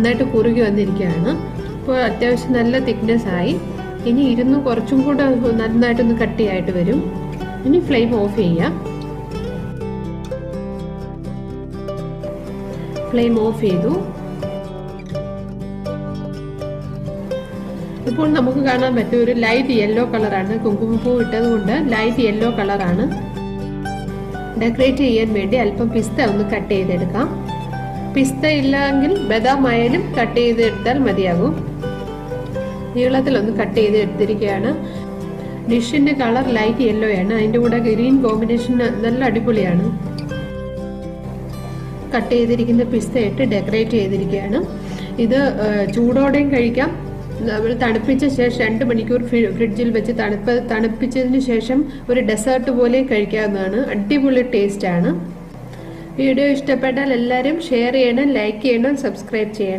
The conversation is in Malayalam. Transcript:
നന്നായിട്ട് കുറുകി വന്നിരിക്കുകയാണ്. ഇപ്പോൾ അത്യാവശ്യം നല്ല തിക്നെസ് ആയി. ഇനി ഇരുന്ന് കുറച്ചും കൂടെ നന്നായിട്ടൊന്ന് കട്ടിയായിട്ട് വരും. ഇനി ഫ്ലെയിം ഓഫ് ചെയ്യാം. ഫ്ലെയിം ഓഫ് ചെയ്തു. ഇപ്പോൾ നമുക്ക് കാണാൻ പറ്റും ഒരു ലൈറ്റ് യെല്ലോ കളറാണ്. കുങ്കുമപ്പൂ ഇട്ടത് കൊണ്ട് ലൈറ്റ് യെല്ലോ കളറാണ്. ഡെക്കറേറ്റ് ചെയ്യാൻ വേണ്ടി അല്പം പിസ്ത ഒന്ന് കട്ട് ചെയ്തെടുക്കാം. പിസ്ത ഇല്ലെങ്കിൽ ബദാം ആയാലും കട്ട് ചെയ്തെടുത്താൽ മതിയാകും. നീളത്തിലൊന്ന് കട്ട് ചെയ്ത് എടുത്തിരിക്കുകയാണ്. ഡിഷിന്റെ കളർ ലൈറ്റ് യെല്ലോ ആണ്. അതിൻ്റെ കൂടെ ഗ്രീൻ കോമ്പിനേഷൻ നല്ല അടിപൊളിയാണ്. കട്ട് ചെയ്തിരിക്കുന്ന പിസ്ത ഇട്ട് ഡെക്കറേറ്റ് ചെയ്തിരിക്കുകയാണ്. ഇത് ചൂടോടെയും കഴിക്കാം. തണുപ്പിച്ച ശേഷം 2 മണിക്കൂർ ഫ്രിഡ്ജിൽ വെച്ച് തണുപ്പിച്ചതിന് ശേഷം ഒരു ഡെസേർട്ട് പോലെ കഴിക്കാവുന്നതാണ്. അടിപൊളി ടേസ്റ്റ് ആണ്. വീഡിയോ ഇഷ്ടപ്പെട്ടാൽ എല്ലാവരും ഷെയർ ചെയ്യണം, ലൈക്ക് ചെയ്യണം, സബ്സ്ക്രൈബ് ചെയ്യണം.